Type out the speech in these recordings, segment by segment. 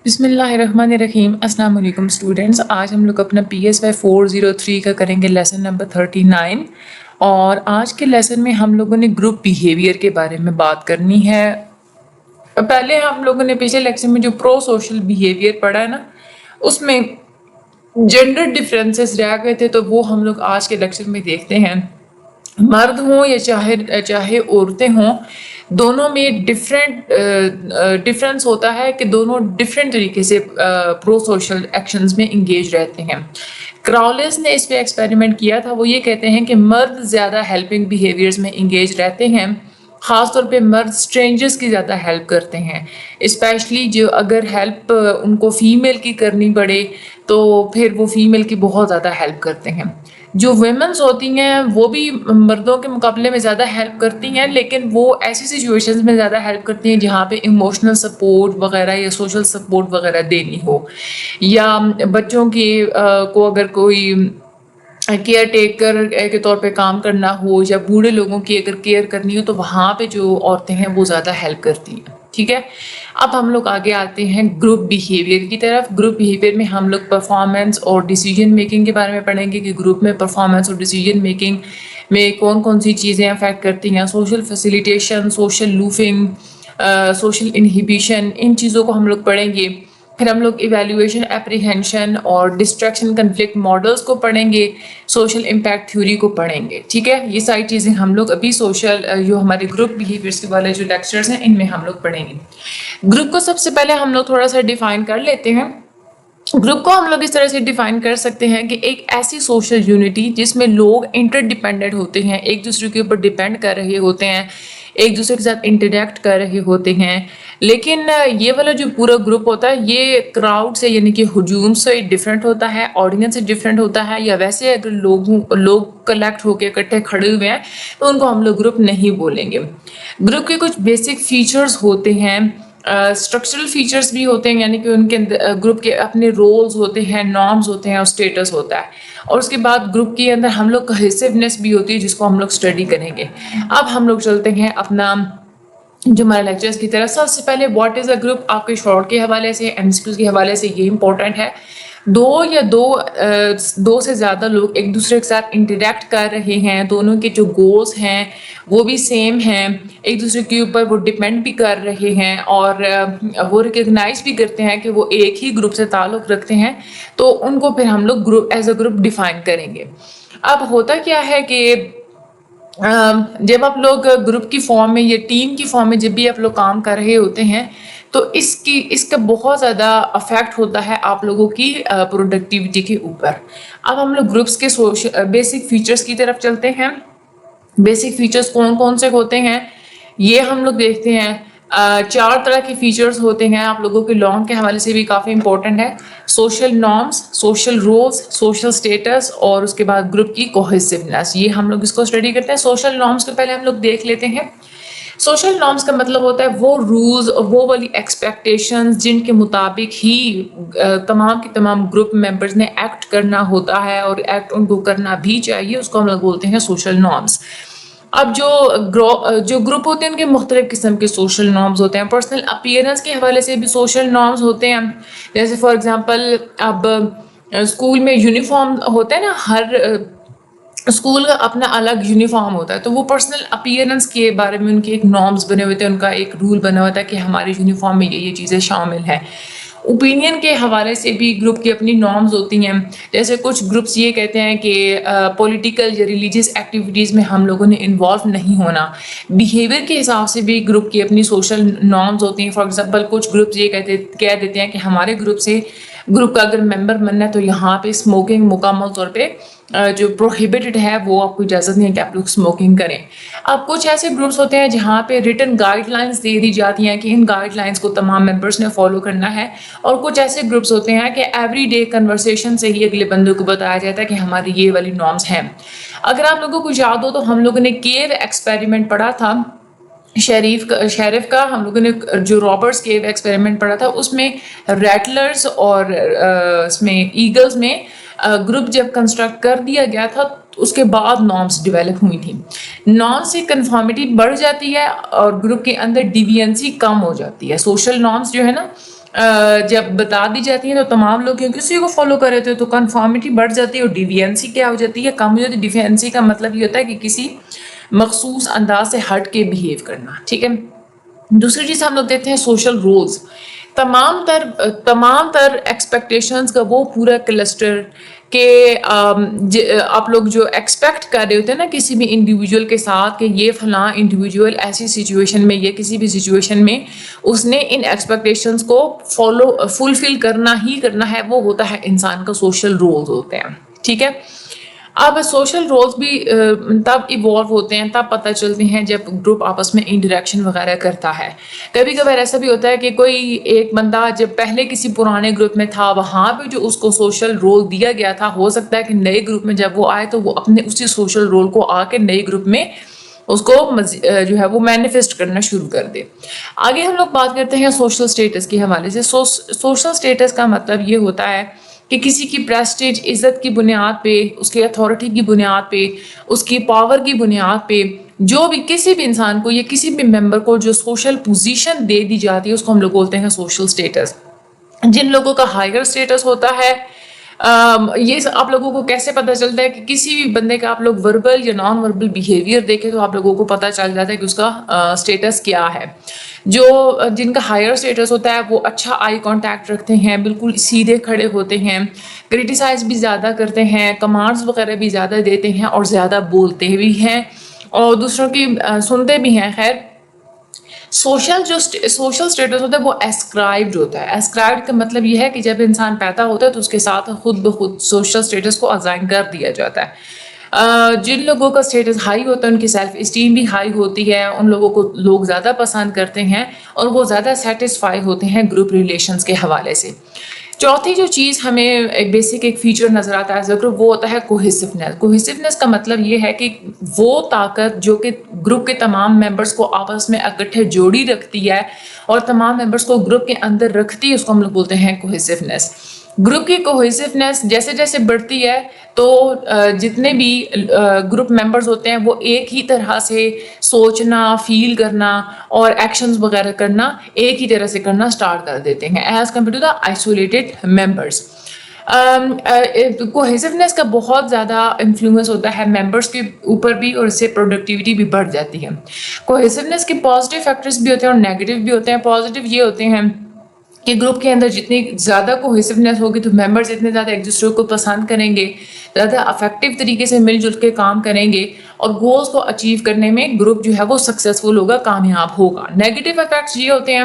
بسم اللہ الرحمن الرحیم. السلام علیکم اسٹوڈینٹس. آج ہم لوگ اپنا PSY 403 کا کریں گے لیسن نمبر 39. اور آج کے لیسن میں ہم لوگوں نے گروپ بیہیویئر کے بارے میں بات کرنی ہے. پہلے ہم لوگوں نے پچھلے لیکچر میں جو پرو سوشل بیہیویئر پڑھا ہے نا، اس میں جینڈر ڈفرینسز رہ گئے تھے، تو وہ ہم لوگ آج کے لیکچر میں دیکھتے ہیں. مرد ہوں یا چاہے عورتیں ہوں، دونوں میں ڈفرینس ہوتا ہے کہ دونوں ڈفرینٹ طریقے سے پرو سوشل ایکشنز میں انگیج رہتے ہیں. کراولس نے اس پہ ایکسپیریمنٹ کیا تھا. وہ یہ کہتے ہیں کہ مرد زیادہ ہیلپنگ بیہیویئرز میں انگیج رہتے ہیں، خاص طور پہ مرد اسٹرینجرز کی زیادہ ہیلپ کرتے ہیں، اسپیشلی جو اگر ہیلپ ان کو فیمیل کی کرنی پڑے تو پھر وہ فیمیل کی بہت زیادہ ہیلپ کرتے ہیں. جو ویمنس ہوتی ہیں وہ بھی مردوں کے مقابلے میں زیادہ ہیلپ کرتی ہیں، لیکن وہ ایسی سچویشنز میں زیادہ ہیلپ کرتی ہیں جہاں پہ ایموشنل سپورٹ وغیرہ یا سوشل سپورٹ وغیرہ دینی ہو، یا بچوں کی کو اگر کوئی کیئر ٹیکر کے طور پہ کام کرنا ہو، یا بوڑھے لوگوں کی اگر کیئر کرنی ہو، تو وہاں پہ جو عورتیں ہیں وہ زیادہ ہیلپ کرتی ہیں. ٹھیک ہے، اب ہم لوگ آگے آتے ہیں گروپ بیہیویئر کی طرف. گروپ بیہیویئر میں ہم لوگ پرفارمنس اور ڈیسیجن میکنگ کے بارے میں پڑھیں گے کہ گروپ میں پرفارمنس اور ڈیسیجن میکنگ میں کون کون سی چیزیں افیکٹ کرتی ہیں. Social facilitation, social loafing, social inhibition, ان چیزوں کو ہم لوگ پڑھیں گے. پھر ہم لوگ ایویلیویشن، اپریہینشن اور ڈسٹریکشن کنفلکٹ ماڈلس کو پڑھیں گے. سوشل امپیکٹ تھیوری کو پڑھیں گے. ٹھیک ہے، یہ ساری چیزیں ہم لوگ ابھی جو ہمارے گروپ بیہیویئرس کے والے جو لیکچرز ہیں ان میں ہم لوگ پڑھیں گے. گروپ کو سب سے پہلے ہم لوگ تھوڑا سا ڈیفائن کر لیتے ہیں. گروپ کو ہم لوگ اس طرح سے ڈیفائن کر سکتے ہیں کہ ایک ایسی سوشل یونٹی جس میں لوگ انٹر ڈیپینڈنٹ ہوتے ہیں، ایک دوسرے کے اوپر ڈیپینڈ کر رہے ہوتے ہیں، ایک دوسرے کے ساتھ انٹریکٹ کر رہے ہوتے ہیں. لیکن یہ والا جو پورا گروپ ہوتا ہے یہ کراؤڈ سے یعنی کہ ہجوم سے ڈفرینٹ ہوتا ہے، آڈینس سے ڈفرینٹ ہوتا ہے. یا ویسے اگر لوگ کلیکٹ ہو کے اکٹھے کھڑے ہوئے ہیں تو ان کو ہم لوگ گروپ نہیں بولیں گے. گروپ کے کچھ بیسک فیچرز ہوتے ہیں، اسٹرکچرل فیچرز بھی ہوتے ہیں، یعنی کہ ان کے گروپ کے اپنے رولز ہوتے ہیں، نارمز ہوتے ہیں اور اسٹیٹس ہوتا ہے. اور اس کے بعد گروپ کے اندر ہم لوگ کوہیسیونیس بھی ہوتی ہے جس کو ہم لوگ اسٹڈی کریں گے. اب ہم لوگ چلتے ہیں اپنا جو ہمارے لیکچرز کی طرف. سب سے پہلے واٹ از اے گروپ، آپ کے شارٹ کے حوالے سے، MCQs کے حوالے سے یہ امپورٹنٹ ہے. دو سے زیادہ لوگ ایک دوسرے کے ساتھ انٹریکٹ کر رہے ہیں، دونوں کے جو گولز ہیں وہ بھی سیم ہیں، ایک دوسرے کے اوپر وہ ڈپینڈ بھی کر رہے ہیں، اور وہ ریکگنائز بھی کرتے ہیں کہ وہ ایک ہی گروپ سے تعلق رکھتے ہیں. تو ان کو پھر ہم لوگ group as a group define کریں گے. اب ہوتا کیا ہے کہ جب آپ لوگ گروپ کی فارم میں یا ٹیم کی فارم میں جب بھی آپ لوگ کام کر رہے ہوتے ہیں تو اس کا بہت زیادہ افیکٹ ہوتا ہے آپ لوگوں کی پروڈکٹیوٹی کے اوپر. اب ہم لوگ گروپس کے بیسک فیچرز کی طرف چلتے ہیں. بیسک فیچرز کون کون سے ہوتے ہیں یہ ہم لوگ دیکھتے ہیں. 4 طرح کے فیچرز ہوتے ہیں، آپ لوگوں کے لانگ کے حوالے سے بھی کافی امپورٹنٹ ہے. Social norms, social rules, social status, اور اس کے بعد گروپ کی کوہیسیونیس. یہ ہم لوگ اس کو اسٹڈی کرتے ہیں. سوشل نارمز کو پہلے ہم لوگ دیکھ لیتے ہیں. سوشل نارمز کا مطلب ہوتا ہے وہ رولز، وہ والی ایکسپیکٹیشنز جن کے مطابق ہی تمام کے تمام گروپ ممبرز نے ایکٹ کرنا ہوتا ہے، اور ایکٹ ان کو کرنا بھی چاہیے. اس کو ہم لوگ بولتے ہیں سوشل نارمز. اب جو گروپ ہوتے ہیں ان کے مختلف قسم کے سوشل نارمز ہوتے ہیں. پرسنل اپیئرنس کے حوالے سے بھی سوشل نارمز ہوتے ہیں. جیسے فار ایگزامپل اب اسکول میں یونیفارم ہوتا ہے نا، ہر اسکول کا اپنا الگ یونیفارم ہوتا ہے، تو وہ پرسنل اپیئرنس کے بارے میں ان کے ایک نارمز بنے ہوئے تھے، ان کا ایک رول بنا ہوا تھا کہ ہمارے یونیفارم میں یہ چیزیں شامل ہیں. اوپینین کے حوالے سے بھی گروپ کی اپنی نارمز ہوتی ہیں. جیسے کچھ گروپس یہ کہتے ہیں کہ پولیٹیکل یا ریلیجیس ایکٹیویٹیز میں ہم لوگوں نے انوالو نہیں ہونا. بیہیویئر کے حساب سے بھی گروپ کی اپنی سوشل نارمز ہوتی ہیں. فار ایگزامپل کچھ گروپس یہ کہہ دیتے ہیں کہ ہمارے گروپ کا اگر ممبر بننا ہے تو یہاں پہ اسموکنگ مکمل طور پہ جو پروہیبٹڈ ہے، وہ آپ کو اجازت نہیں ہے کہ آپ لوگ اسموکنگ کریں. اب کچھ ایسے گروپس ہوتے ہیں جہاں پہ ریٹن گائیڈ لائنس دے دی جاتی ہیں کہ ان گائیڈ لائنس کو تمام ممبرس نے فالو کرنا ہے. اور کچھ ایسے گروپس ہوتے ہیں کہ ایوری ڈے کنورسیشن سے ہی اگلے بندے کو بتایا جاتا ہے کہ ہماری یہ والی نارمز ہیں. اگر آپ لوگوں کو یاد ہو تو ہم لوگوں نے کیو ایکسپیریمنٹ پڑھا تھا، شیرف کا. ہم لوگوں نے جو رابرٹس کیو ایکسپیریمنٹ پڑھا تھا اس میں ریٹلرز اور اس میں ایگلز میں گروپ جب کنسٹرکٹ کر دیا گیا تھا اس کے بعد نارمز ڈیولپ ہوئی تھیں. نارم سے کنفارمیٹی بڑھ جاتی ہے اور گروپ کے اندر ڈیوینسی کم ہو جاتی ہے. سوشل نارمز جو ہے نا جب بتا دی جاتی ہیں تو تمام لوگ کیونکہ اسی کو فالو کر رہے تھے تو کنفارمٹی بڑھ جاتی ہے اور ڈیوینسی کیا ہو جاتی ہے، کم ہو جاتی ہے۔ ڈیوینسی کا مطلب یہ ہوتا ہے کہ کسی مخصوص انداز سے ہٹ کے بہیو کرنا، ٹھیک ہے۔ دوسری چیز ہم لوگ دیکھتے ہیں سوشل رولز، تمام تر ایکسپیکٹیشنز کا وہ پورا کلسٹر کہ آپ لوگ جو ایکسپیکٹ کر رہے ہوتے ہیں نا کسی بھی انڈیویجول کے ساتھ کہ یہ فلاں انڈیویجول ایسی سچویشن میں یا کسی بھی سچویشن میں اس نے ان ایکسپیکٹیشنز کو فلفل کرنا ہی کرنا ہے، وہ ہوتا ہے انسان کا سوشل رولز ہوتے ہیں، ٹھیک ہے۔ اب سوشل رولز بھی تب ایوالو ہوتے ہیں، تب پتہ چلتے ہیں جب گروپ آپس میں انٹریکشن وغیرہ کرتا ہے۔ کبھی کبھار ایسا بھی ہوتا ہے کہ کوئی ایک بندہ جب پہلے کسی پرانے گروپ میں تھا وہاں پہ جو اس کو سوشل رول دیا گیا تھا، ہو سکتا ہے کہ نئے گروپ میں جب وہ آئے تو وہ اپنے اسی سوشل رول کو آ کے نئے گروپ میں اس کو جو ہے وہ مینیفیسٹ کرنا شروع کر دے۔ آگے ہم لوگ بات کرتے ہیں سوشل سٹیٹس کے حوالے سے۔ سوشل سٹیٹس کا مطلب یہ ہوتا ہے کہ کسی کی پریسٹیج، عزت کی بنیاد پہ، اس کی اتھارٹی کی بنیاد پہ، اس کی پاور کی بنیاد پہ جو بھی کسی بھی انسان کو یا کسی بھی ممبر کو جو سوشل پوزیشن دے دی جاتی ہے اس کو ہم لوگ بولتے ہیں سوشل سٹیٹس۔ جن لوگوں کا ہائر سٹیٹس ہوتا ہے، یہ آپ لوگوں کو کیسے پتہ چلتا ہے کہ کسی بھی بندے کا آپ لوگ وربل یا نان وربل بیہیویئر دیکھیں تو آپ لوگوں کو پتہ چل جاتا ہے کہ اس کا سٹیٹس کیا ہے۔ جن کا ہائر سٹیٹس ہوتا ہے وہ اچھا آئی کانٹیکٹ رکھتے ہیں، بالکل سیدھے کھڑے ہوتے ہیں، کرٹیسائز بھی زیادہ کرتے ہیں، کمانڈز وغیرہ بھی زیادہ دیتے ہیں اور زیادہ بولتے بھی ہیں اور دوسروں کی سنتے بھی ہیں۔ خیر، سوشل سٹیٹس ہوتا ہے وہ ایسکرائبڈ ہوتا ہے۔ ایسکرائبڈ کا مطلب یہ ہے کہ جب انسان پیدا ہوتا ہے تو اس کے ساتھ خود بخود سوشل سٹیٹس کو ازائن کر دیا جاتا ہے۔ جن لوگوں کا سٹیٹس ہائی ہوتا ہے ان کی سیلف اسٹیم بھی ہائی ہوتی ہے، ان لوگوں کو لوگ زیادہ پسند کرتے ہیں اور وہ زیادہ سیٹسفائی ہوتے ہیں گروپ ریلیشنز کے حوالے سے۔ چوتھی جو چیز ہمیں ایک بیسک ایک فیچر نظر آتا ہے ضرور، وہ ہوتا ہے کوہیسونیس۔ کوہیسونیس کا مطلب یہ ہے کہ وہ طاقت جو کہ گروپ کے تمام ممبرس کو آپس میں اکٹھے جوڑی رکھتی ہے اور تمام ممبرس کو گروپ کے اندر رکھتی ہے، اس کو ہم لوگ بولتے ہیں کوہیسونیس۔ گروپ کی کوہیسونیس جیسے جیسے بڑھتی ہے تو جتنے بھی گروپ ممبرز ہوتے ہیں وہ ایک ہی طرح سے سوچنا، فیل کرنا اور ایکشنز وغیرہ کرنا ایک ہی طرح سے کرنا سٹارٹ کر دیتے ہیں as compare to the isolated members. Cohesiveness کا بہت زیادہ انفلوئنس ہوتا ہے ممبرس کے اوپر بھی اور اس سے پروڈکٹیوٹی بھی بڑھ جاتی ہے۔ کوہیسونیس کے پازیٹیو فیکٹرز بھی ہوتے ہیں اور نیگیٹو بھی ہوتے ہیں۔ پازیٹیو یہ ہوتے ہیں کہ گروپ کے اندر جتنی زیادہ کوہیسونیس ہوگی تو ممبرز اتنے زیادہ ایک دوسرے کو پسند کریں گے، زیادہ افیکٹو طریقے سے مل جل کے کام کریں گے اور گولز کو اچیو کرنے میں گروپ جو ہے وہ سکسیزفل ہوگا، کامیاب ہوگا۔ نیگیٹو افیکٹس یہ ہوتے ہیں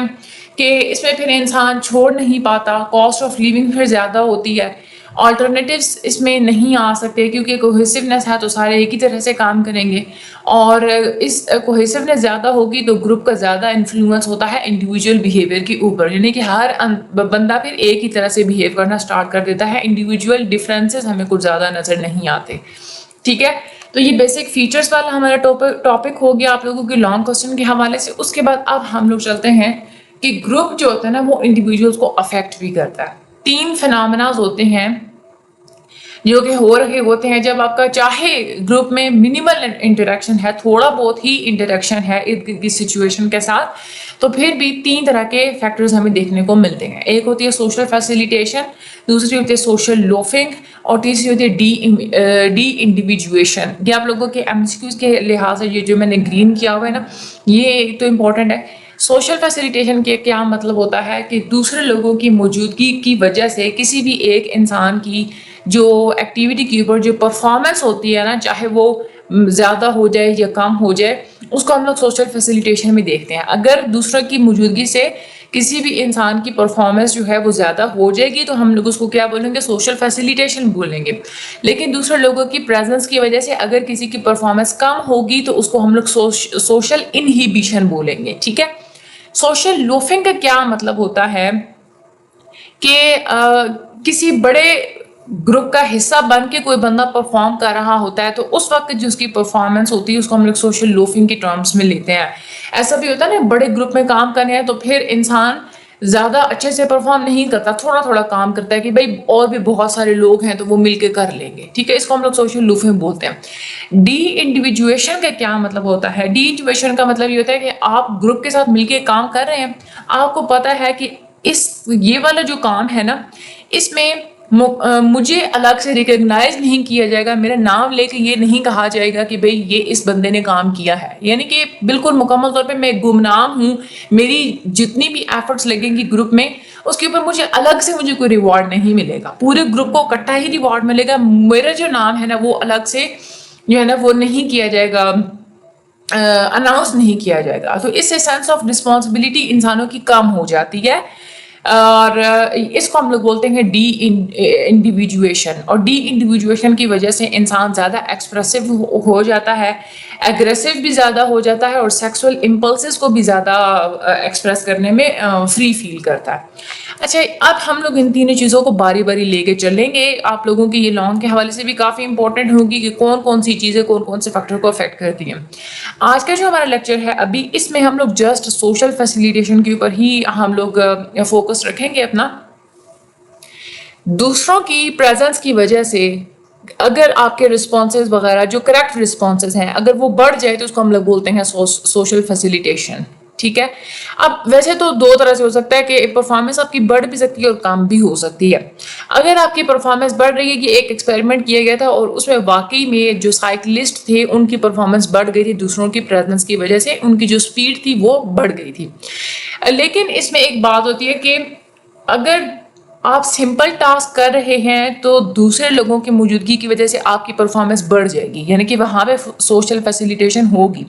کہ اس میں پھر انسان چھوڑ نہیں پاتا، کاسٹ آف لیونگ پھر زیادہ ہوتی ہے، آلٹرنیٹیوز اس میں نہیں آ سکتے کیونکہ کوہیسونیس ہے تو سارے ایک ہی طرح سے کام کریں گے اور اس کوہیسونیس زیادہ ہوگی تو گروپ کا زیادہ انفلوئنس ہوتا ہے انڈیویجول بیہیویئر کے اوپر، یعنی کہ ہر بندہ پھر ایک ہی طرح سے بیہیو کرنا سٹارٹ کر دیتا ہے، انڈیویجول ڈفرینسز ہمیں کچھ زیادہ نظر نہیں آتے، ٹھیک ہے۔ تو یہ بیسک فیچرز والا ہمارا ٹاپک ہو گیا آپ لوگوں کے لانگ کوسچن کے حوالے سے۔ اس کے بعد اب ہم لوگ چلتے ہیں کہ گروپ جو ہوتا ہے نا وہ انڈیویجولز کو افیکٹ بھی کرتا ہے۔ 3 فینامناز ہوتے ہیں جو کہ ہو رہے ہوتے ہیں جب آپ کا چاہے گروپ میں منیمل انٹریکشن ہے، تھوڑا بہت ہی انٹریکشن ہے اس سچویشن کے ساتھ، تو پھر بھی 3 طرح کے فیکٹرز ہمیں دیکھنے کو ملتے ہیں۔ ایک ہوتی ہے سوشل فیسیلیٹیشن، دوسری ہوتی ہے سوشل لوفنگ اور تیسری ہوتی ہے ڈی انڈیویجویشن۔ یہ آپ لوگوں کے MCQs کے لحاظ سے یہ جو میں نے گرین کیا ہوا ہے نا یہ تو امپورٹنٹ ہے۔ سوشل فیسیلیٹیشن کے کیا مطلب ہوتا ہے کہ دوسرے لوگوں کی موجودگی کی وجہ سے کسی بھی ایک انسان کی جو ایکٹیویٹی کے اوپر جو پرفارمنس ہوتی ہے نا، چاہے وہ زیادہ ہو جائے یا کم ہو جائے، اس کو ہم لوگ سوشل فیسیلیٹیشن میں دیکھتے ہیں۔ اگر دوسروں کی موجودگی سے کسی بھی انسان کی پرفارمنس جو ہے وہ زیادہ ہو جائے گی تو ہم لوگ اس کو کیا بولیں گے؟ سوشل فیسیلیٹیشن بولیں گے۔ لیکن دوسرے لوگوں کی پریزنس کی وجہ سے اگر کسی کی پرفارمنس کم ہوگی تو اس کو ہم لوگ سوشل انہیبیشن بولیں گے، ٹھیک ہے۔ سوشل لوفنگ کا کیا مطلب ہوتا ہے کہ کسی بڑے گروپ کا حصہ بن کے کوئی بندہ پرفارم کر رہا ہوتا ہے تو اس وقت جو اس کی پرفارمنس ہوتی ہے اس کو ہم لوگ سوشل لوفنگ کے ٹرمز میں لیتے ہیں۔ ایسا بھی ہوتا ہے نا بڑے گروپ میں کام کرنے ہیں تو پھر انسان زیادہ اچھے سے پرفارم نہیں کرتا، تھوڑا تھوڑا کام کرتا ہے کہ بھائی اور بھی بہت سارے لوگ ہیں تو وہ مل کے کر لیں گے، ٹھیک ہے۔ اس کو ہم لوگ سوشل لوفنگ بولتے ہیں۔ ڈی انڈیویجویشن کا کیا مطلب ہوتا ہے؟ ڈی انڈیویجویشن کا مطلب یہ ہوتا ہے کہ آپ گروپ کے ساتھ مل کے کام کر رہے ہیں، آپ کو پتہ ہے کہ یہ والا جو کام ہے نا، اس میں مجھے الگ سے ریکگنائز نہیں کیا جائے گا، میرا نام لے کے یہ نہیں کہا جائے گا کہ بھئی یہ اس بندے نے کام کیا ہے، یعنی کہ بالکل مکمل طور پہ میں گمنام ہوں. میری جتنی بھی ایفرٹس لگیں گی گروپ میں، اس کے اوپر مجھے الگ سے کوئی ریوارڈ نہیں ملے گا، پورے گروپ کو اکٹھا ہی ریوارڈ ملے گا. میرا جو نام ہے نا وہ الگ سے جو ہے نا وہ نہیں کیا جائے گا، اناؤنس نہیں کیا جائے گا. تو اس سے سینس آف رسپانسبلٹی انسانوں کی کم ہو جاتی ہے، اور اس کو ہم لوگ بولتے ہیں ڈی انڈیویجویشن. اور ڈی انڈیویجویشن کی وجہ سے انسان زیادہ ایکسپریسو ہو جاتا ہے، ایگریسو بھی زیادہ ہو جاتا ہے، اور سیکسول امپلسز کو بھی زیادہ ایکسپریس کرنے میں فری فیل کرتا ہے. اچھا، اب ہم لوگ ان تینوں چیزوں کو باری باری لے کے چلیں گے. آپ لوگوں کی یہ لانگ کے حوالے سے بھی کافی امپورٹنٹ ہوگی کہ کون کون سی چیزیں کون کون سے فیکٹر کو افیکٹ کرتی ہیں. آج کا جو ہمارا لیکچر ہے ابھی، اس میں ہم لوگ جسٹ سوشل فیسیلیٹیشن کے اوپر ہی ہم لوگ فوکس رکھیں گے اپنا. دوسروں کی پریزنس کی وجہ سے اگر آپ کے رسپانسز وغیرہ جو کریکٹ رسپانسز ہیں اگر وہ بڑھ جائے تو اس کو ہم لوگ بولتے ہیں سوشل فیسیلیٹیشن. ٹھیک ہے، اب ویسے تو دو طرح سے ہو سکتا ہے کہ پرفارمنس آپ کی بڑھ بھی سکتی ہے اور کم بھی ہو سکتی ہے. اگر آپ کی پرفارمنس بڑھ رہی ہے، کہ ایک ایکسپیریمنٹ کیا گیا تھا اور اس میں واقعی میں جو سائیکلسٹ تھے ان کی پرفارمنس بڑھ گئی تھی دوسروں کی پریزنس کی وجہ سے، ان کی جو سپیڈ تھی وہ بڑھ گئی تھی. لیکن اس میں ایک بات ہوتی ہے کہ اگر آپ سمپل ٹاسک کر رہے ہیں تو دوسرے لوگوں کی موجودگی کی وجہ سے آپ کی پرفارمنس بڑھ جائے گی، یعنی کہ وہاں پہ سوشل فیسیلیٹیشن ہوگی.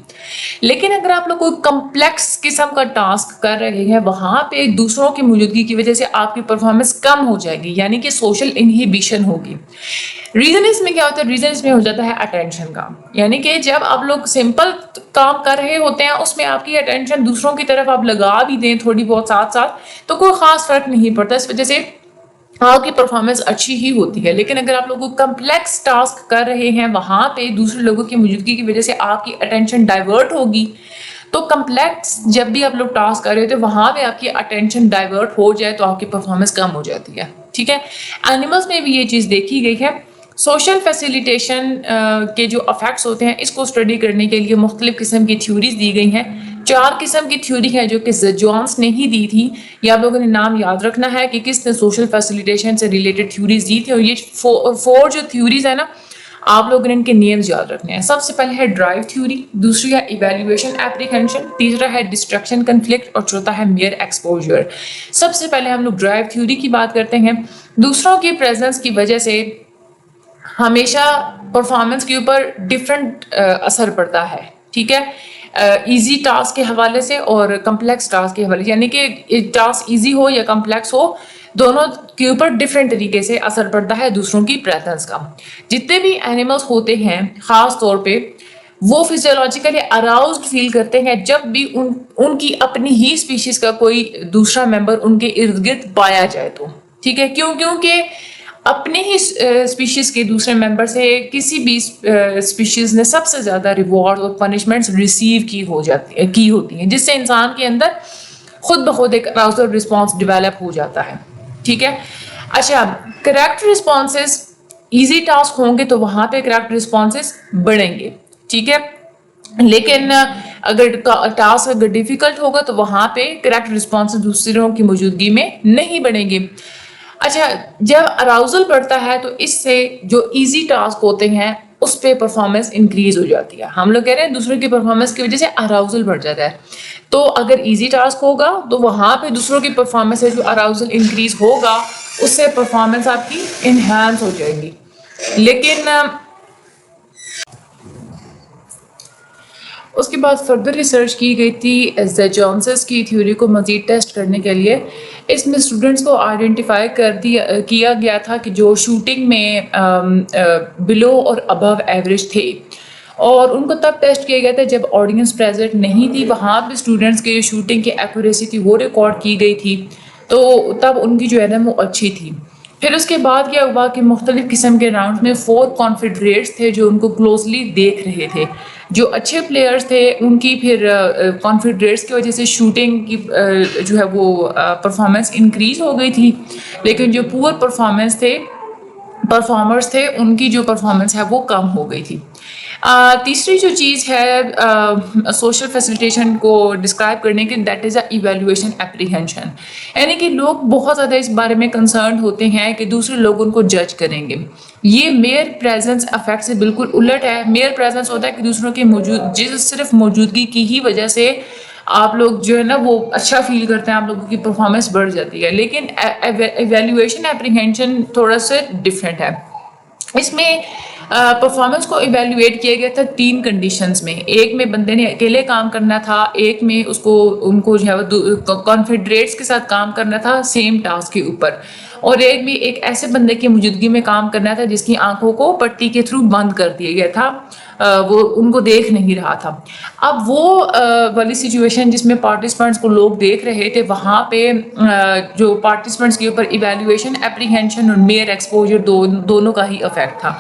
لیکن اگر آپ لوگ کوئی کمپلیکس قسم کا ٹاسک کر رہے ہیں، وہاں پہ دوسروں کی موجودگی کی وجہ سے آپ کی پرفارمنس کم ہو جائے گی، یعنی کہ سوشل انہیبیشن ہوگی. ریزن اس میں کیا ہوتا ہے؟ ریزن اس میں ہو جاتا ہے اٹینشن کا، یعنی کہ جب آپ لوگ سمپل کام کر رہے ہوتے ہیں اس میں آپ کی اٹینشن دوسروں کی طرف آپ لگا بھی دیں تھوڑی بہت ساتھ ساتھ تو کوئی خاص فرق نہیں پڑتا، اس وجہ سے آپ کی پرفارمنس اچھی ہی ہوتی ہے. لیکن اگر آپ لوگ کمپلیکس ٹاسک کر رہے ہیں، وہاں پہ دوسرے لوگوں کی موجودگی کی وجہ سے آپ کی اٹینشن ڈائیورٹ ہوگی. تو کمپلیکس جب بھی آپ لوگ ٹاسک کر رہے ہوتے ہیں وہاں پہ آپ کی اٹینشن ڈائیورٹ ہو جائے تو آپ کی پرفارمنس کم ہو جاتی ہے. ٹھیک ہے، اینیملز میں بھی یہ چیز دیکھی گئی ہے. سوشل فیسیلیٹیشن کے جو افیکٹس ہوتے ہیں اس کو اسٹڈی کرنے کے لیے مختلف قسم کی تھیوریز دی گئی ہیں. 4 قسم کی تھیوری ہے جو کہ جونس نے ہی دی تھی. یہ آپ لوگوں نے نام یاد رکھنا ہے کہ کس نے سوشل فیسیلیٹیشن سے ریلیٹڈ تھیوریز دی تھی. اور یہ 4 جو تھیوریز ہیں نا، آپ لوگوں نے ان کے نیمز یاد رکھنے ہیں. سب سے پہلے ہے ڈرائیو تھیوری، دوسری ہے ایویلیویشن اپریہینشن، تیسرا ہے ڈسٹریکشن کنفلکٹ، اور چوتھا ہے میئر ایکسپوجر. سب سے پہلے ہم لوگ ڈرائیو تھیوری کی بات کرتے ہیں. دوسروں کی پریزنس کی وجہ سے ہمیشہ پرفارمنس کے اوپر ڈفرینٹ اثر پڑتا ہے. ٹھیک ہے، ایزی ٹاسک کے حوالے سے اور کمپلیکس ٹاسک کے حوالے سے، یعنی کہ ٹاسک ایزی ہو یا کمپلیکس ہو دونوں کے اوپر ڈفرینٹ طریقے سے اثر پڑتا ہے دوسروں کی پریزنس کا. جتنے بھی اینیملز ہوتے ہیں خاص طور پہ وہ فزیولوجیکلی اراؤزڈ فیل کرتے ہیں جب بھی ان کی اپنی ہی اسپیشیز کا کوئی دوسرا ممبر ان کے ارد گرد پایا جائے تو. ٹھیک ہے، کیونکہ اپنے ہی اسپیشیز کے دوسرے ممبر سے کسی بھی اسپیشیز نے سب سے زیادہ ریوارڈ اور پنشمنٹس ریسیو کی ہوتی ہیں، جس سے انسان کے اندر خود بخود ایک اراؤزل رسپانس ڈیولپ ہو جاتا ہے. ٹھیک ہے، اچھا، کریکٹ رسپانسز ایزی ٹاسک ہوں گے تو وہاں پہ کریکٹ رسپانسز بڑھیں گے. ٹھیک ہے، لیکن اگر ٹاسک اگر ڈیفیکلٹ ہوگا تو وہاں پہ کریکٹ رسپانسز دوسروں کی موجودگی میں نہیں بڑھیں گے. اچھا، جب اراؤزل بڑھتا ہے تو اس سے جو ایزی ٹاسک ہوتے ہیں اس پہ پرفارمنس انکریز ہو جاتی ہے. ہم لوگ کہہ رہے ہیں دوسروں کی پرفارمنس کی وجہ سے اراؤزل بڑھ جاتا ہے. تو اگر ایزی ٹاسک ہوگا تو وہاں پہ دوسروں کی پرفارمنس سے جو اراؤزل انکریز ہوگا اس سے پرفارمنس آپ کی انہینس ہو جائے گی. لیکن اس کے بعد فردر ریسرچ کی گئی تھی جونسز کی تھیوری کو مزید ٹیسٹ کرنے کے لیے. اس میں اسٹوڈنٹس کو آئیڈینٹیفائی کیا گیا تھا کہ جو شوٹنگ میں بلو اور ابو ایوریج تھے، اور ان کو تب ٹیسٹ کیا گیا تھا جب آڈینس پریزنٹ نہیں تھی. وہاں پہ اسٹوڈنٹس کے جو شوٹنگ کی ایکوریسی تھی وہ ریکارڈ کی گئی تھی، تو تب ان کی جو ہے نا وہ اچھی تھی. پھر اس کے بعد کیا ہوا کہ مختلف قسم کے راؤنڈ میں 4 کانفیڈریٹس تھے جو ان کو کلوزلی دیکھ رہے تھے. جو اچھے پلیئرز تھے ان کی پھر کانفیڈریٹس کی وجہ سے شوٹنگ کی جو ہے وہ پرفارمنس انکریز ہو گئی تھی، لیکن جو پور پرفارمرز تھے ان کی جو پرفارمنس ہے وہ کم ہو گئی تھی. تیسری جو چیز ہے سوشل فیسیلیٹیشن کو ڈسکرائب کرنے کی، that is a evaluation apprehension, یعنی کہ لوگ بہت زیادہ اس بارے میں کنسرنڈ ہوتے ہیں کہ دوسرے لوگ ان کو جج کریں گے. یہ میئر پریزنس افیکٹ سے بالکل الٹ ہے. میئر پریزنس ہوتا ہے کہ دوسروں کی صرف موجودگی کی ہی وجہ سے آپ لوگ جو ہے نا وہ اچھا فیل کرتے ہیں، آپ لوگوں کی پرفارمنس بڑھ جاتی ہے. لیکن ایویلویشن اپریہینشن تھوڑا سا ڈفرینٹ ہے. اس میں پرفارمنس کو ایویلویٹ کیا گیا تھا 3 کنڈیشنز میں. ایک میں بندے نے اکیلے کام کرنا تھا، ایک میں ان کو جو ہے کانفیڈریٹس کے ساتھ کام کرنا تھا سیم ٹاسک کے اوپر، اور ایک بھی ایک ایسے بندے کی موجودگی میں کام کرنا تھا جس کی آنکھوں کو پٹی کے تھرو بند کر دیا گیا تھا، وہ ان کو دیکھ نہیں رہا تھا. اب وہ والی سچویشن جس میں پارٹیسپینٹس کو لوگ دیکھ رہے تھے، وہاں پہ جو پارٹیسپینٹس کے اوپر ایویلویشن اپریہینشن اور میئر ایکسپوجر دونوں کا ہی افیکٹ تھا.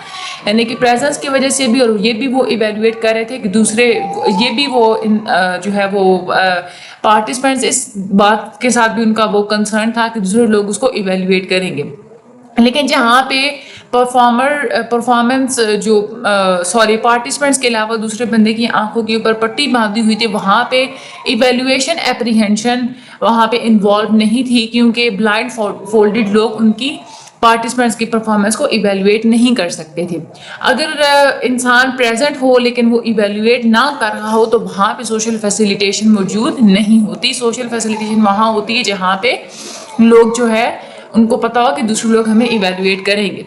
یعنی کہ پریزنس کی وجہ سے بھی، اور یہ بھی وہ ایویلویٹ کر رہے تھے کہ دوسرے یہ بھی وہ جو ہے وہ پارٹیسپینٹس اس بات کے ساتھ بھی ان کا وہ کنسرن تھا کہ دوسرے لوگ اس کو ایویلویٹ کریں گے. لیکن جہاں پہ پرفارمنس جو پارٹیسپینٹس کے علاوہ دوسرے بندے کی آنکھوں کے اوپر پٹی باندھی ہوئی تھی، وہاں پہ ایویلویشن اپریہینشن وہاں پہ انوالو نہیں تھی، کیونکہ بلائنڈ فولڈڈ لوگ ان کی پارٹیسپینٹس کی پرفارمنس کو ایویلویٹ نہیں کر سکتے تھے. اگر انسان پریزنٹ ہو لیکن وہ ایویلویٹ نہ کر رہا ہو تو وہاں پہ سوشل فیسیلیٹیشن موجود نہیں ہوتی. سوشل فیسیلیٹیشن وہاں ہوتی ہے جہاں پہ لوگ جو ہے ان کو پتا ہو کہ دوسرے لوگ ہمیں ایویلویٹ کریں گے.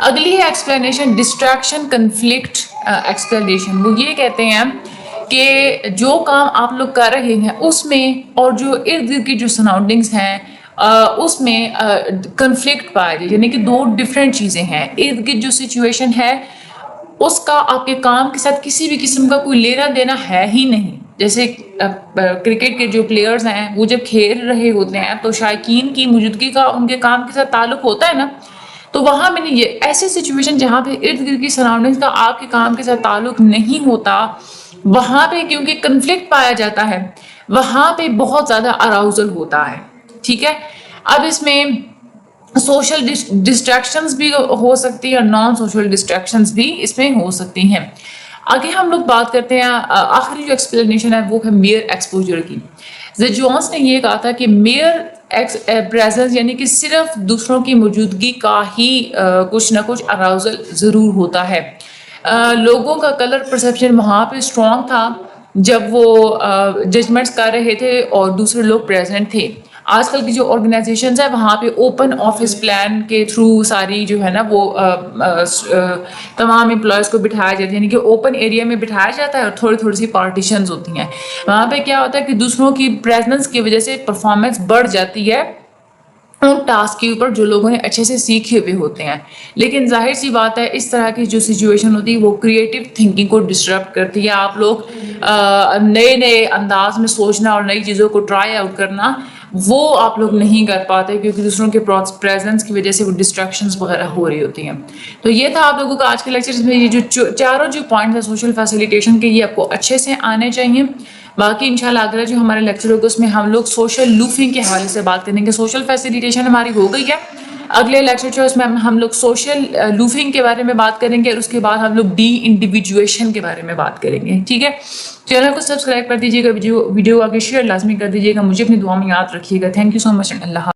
اگلی ہے ایکسپلینیشن ڈسٹریکشن کنفلکٹ ایکسپلینیشن. وہ یہ کہتے ہیں کہ جو کام آپ لوگ کر رہے ہیں اس میں اور جو ارد گرد کی جو سراؤنڈنگس ہیں اس میں کنفلکٹ پایا جائے، یعنی کہ 2 ڈفرینٹ چیزیں ہیں. ارد گرد جو سچویشن ہے اس کا آپ کے کام کے ساتھ کسی بھی قسم کا کوئی لینا دینا ہے ہی نہیں. جیسے کرکٹ کے جو پلیئرز ہیں وہ جب کھیل رہے ہوتے ہیں تو شائقین کی موجودگی کا ان کے کام کے ساتھ تعلق ہوتا ہے نا. تو وہاں میں نے یہ ایسی سچویشن جہاں پہ ارد گرد کی سراؤنڈنگس کا آپ کے کام کے ساتھ تعلق نہیں ہوتا، وہاں پہ کیونکہ کنفلکٹ پایا جاتا ہے، وہاں پہ بہت زیادہ اراؤزل ہوتا ہے. ٹھیک ہے. اب اس میں سوشل ڈسٹریکشنز بھی ہو سکتی ہیں اور نان سوشل ڈسٹریکشنز بھی اس میں ہو سکتی ہیں. آگے ہم لوگ بات کرتے ہیں، آخری جو ایکسپلینیشن ہے وہ ہے میئر ایکسپوجر کی. جونس نے یہ کہا تھا کہ میئر پریزنس یعنی کہ صرف دوسروں کی موجودگی کا ہی کچھ نہ کچھ اراؤزل ضرور ہوتا ہے. لوگوں کا کلر پرسیپشن وہاں پہ اسٹرانگ تھا جب وہ ججمنٹس کر رہے تھے اور دوسرے لوگ پریزنٹ تھے. آج کل کی جو آرگنائزیشنز ہیں وہاں پہ اوپن آفس پلان کے تھرو ساری جو ہے نا وہ تمام امپلائیز کو بٹھایا جاتا ہے، یعنی کہ اوپن ایریا میں بٹھایا جاتا ہے اور تھوڑی تھوڑی سی پارٹیشنز ہوتی ہیں. وہاں پہ کیا ہوتا ہے کہ دوسروں کی پریزنس کی وجہ سے پرفارمنس بڑھ جاتی ہے ان ٹاسک کے اوپر جو لوگوں نے اچھے سے سیکھے ہوئے ہوتے ہیں. لیکن ظاہر سی بات ہے اس طرح کی جو سچویشن ہوتی ہے وہ کریٹو تھنکنگ کو ڈسٹرب کرتی ہے. آپ لوگ نئے انداز میں سوچنا اور نئی چیزوں کو ٹرائی آؤٹ کرنا وہ آپ لوگ نہیں کر پاتے، کیونکہ دوسروں کے پریزنس کی وجہ سے وہ ڈسٹریکشنز وغیرہ ہو رہی ہوتی ہیں. تو یہ تھا آپ لوگوں کا آج کے لیکچر میں. یہ جو چاروں جو پوائنٹس ہیں سوشل فیسیلیٹیشن کے، یہ آپ کو اچھے سے آنے چاہیے. باقی انشاءاللہ اگلا جو ہمارے لیکچر ہوگا اس میں ہم لوگ سوشل لوفنگ کے حوالے سے بات کریں گے. سوشل فیسیلیٹیشن ہماری ہو گئی ہے. اگلے لیکچر جو ہے اس میں ہم لوگ سوشل لوفنگ کے بارے میں بات کریں گے اور اس کے بعد ہم لوگ ڈی انڈیویجویشن کے بارے میں بات کریں گے. ٹھیک ہے. چینل کو سبسکرائب کر دیجیے گا، ویڈیو آگے شیئر لازمی کر دیجیے گا. مجھے اپنی دعا میں یاد رکھیے گا. Thank you so much. Allah